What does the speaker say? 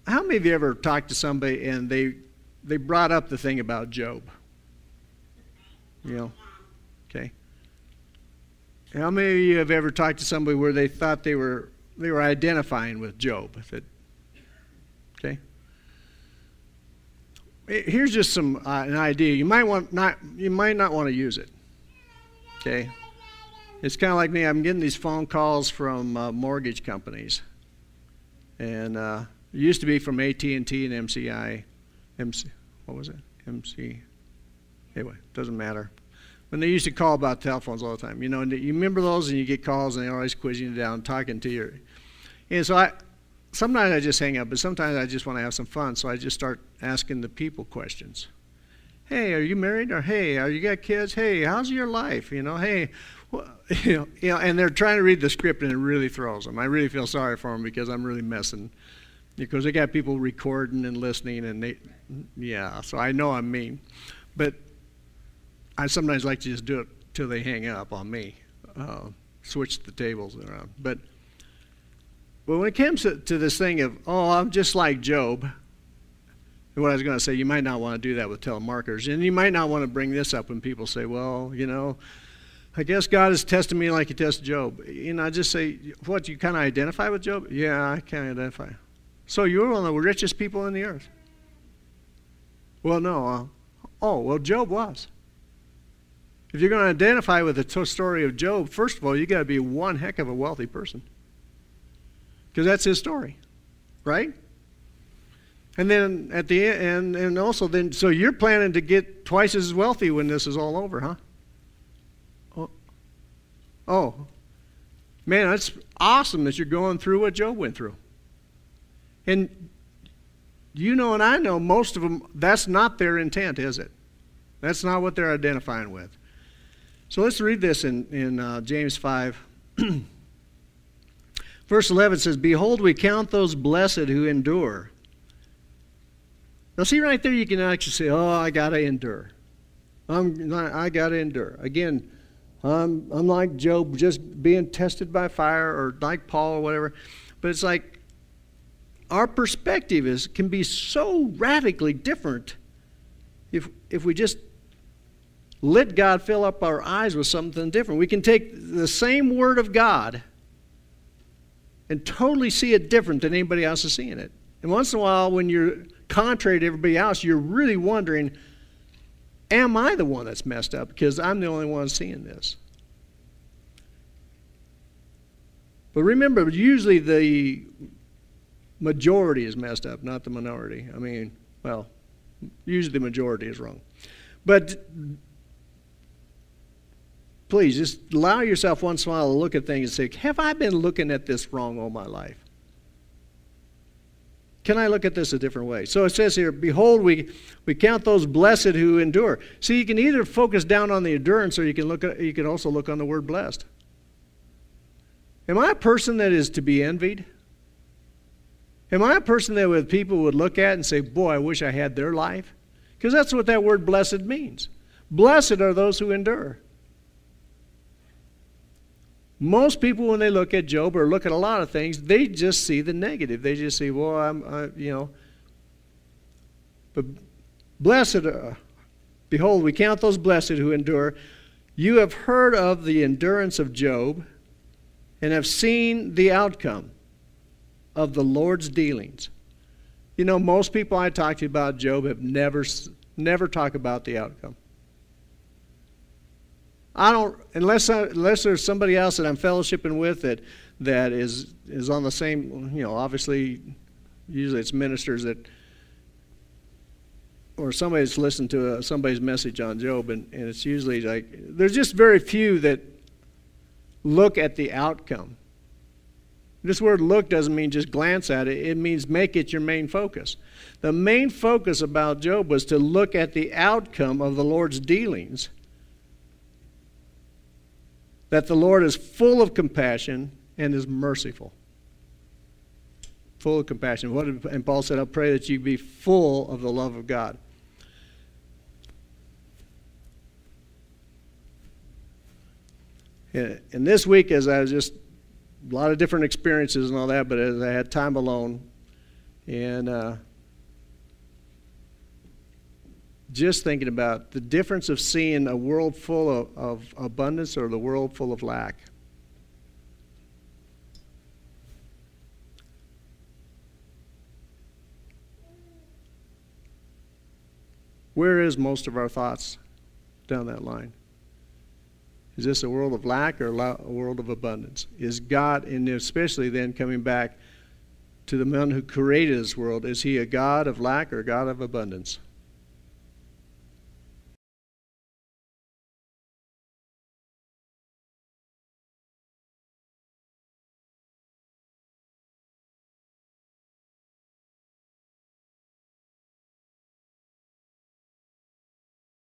how many of you ever talked to somebody and they brought up the thing about Job? You know, okay. How many of you have ever talked to somebody where they thought they were identifying with Job? Okay. Here's just an idea. You might not want to use it. Okay. It's kind of like me. I'm getting these phone calls from mortgage companies, and it used to be from AT&T and MCI. What was it? MC. Anyway, doesn't matter. When they used to call about telephones all the time, you know, and you remember those, and you get calls, and they're always quizzing you down, talking to you. And so sometimes I just hang up, but sometimes I just want to have some fun, so I just start asking the people questions. Hey, are you married? Or hey, are you got kids? Hey, how's your life? You know, hey, well, you know, and they're trying to read the script, and it really throws them. I really feel sorry for them because I'm really messing, because they got people recording and listening, and so I know I'm mean, but I sometimes like to just do it till they hang up on me, switch the tables around. But when it comes to this thing of, oh, I'm just like Job, and what I was going to say, you might not want to do that with telemarketers, and you might not want to bring this up when people say, well, you know, I guess God is testing me like he tested Job. You know, I just say, what, you kind of identify with Job? Yeah, I kind of identify. So you're one of the richest people in the earth. Well, no. Well, Job was. If you're going to identify with the story of Job, first of all, you got to be one heck of a wealthy person, because that's his story, right? And then at the end, and also then, so you're planning to get twice as wealthy when this is all over, huh? Oh, man, that's awesome that you're going through what Job went through. And you know, and I know most of them, that's not their intent, is it? That's not what they're identifying with. So let's read this in James 5. Verse 11 says, behold, we count those blessed who endure. Now see right there, you can actually say, oh, I got to endure. I got to endure. Again, I'm like Job, just being tested by fire, or like Paul or whatever. But it's like our perspective can be so radically different if we just let God fill up our eyes with something different. We can take the same Word of God and totally see it different than anybody else is seeing it. And once in a while, when you're contrary to everybody else, you're really wondering, am I the one that's messed up? Because I'm the only one seeing this. But remember, usually the majority is messed up, not the minority. I mean, well, usually the majority is wrong. But please, just allow yourself once in a while to look at things and say, have I been looking at this wrong all my life? Can I look at this a different way? So it says here, behold, we count those blessed who endure. See, you can either focus down on the endurance, or you can also look on the word blessed. Am I a person that is to be envied? Am I a person that people would look at and say, boy, I wish I had their life? Because that's what that word blessed means. Blessed are those who endure. Most people, when they look at Job or look at a lot of things, they just see the negative. They just see, well, you know. But blessed, behold, we count those blessed who endure. You have heard of the endurance of Job and have seen the outcome of the Lord's dealings. You know, most people I talk to about Job have never talk about the outcome. I don't, unless there's somebody else that I'm fellowshipping with that is on the same, you know, obviously, usually it's ministers that, or somebody that's listened to somebody's message on Job, and it's usually like, there's just very few that look at the outcome. This word look doesn't mean just glance at it. It means make it your main focus. The main focus about Job was to look at the outcome of the Lord's dealings. That the Lord is full of compassion and is merciful. Full of compassion. And Paul said, I pray that you be full of the love of God. And this week, as I was just, a lot of different experiences and all that, but as I had time alone, And just thinking about the difference of seeing a world full of abundance or the world full of lack. Where is most of our thoughts down that line? Is this a world of lack or a world of abundance? Is God, and especially then coming back to the man who created this world, is he a God of lack or a God of abundance?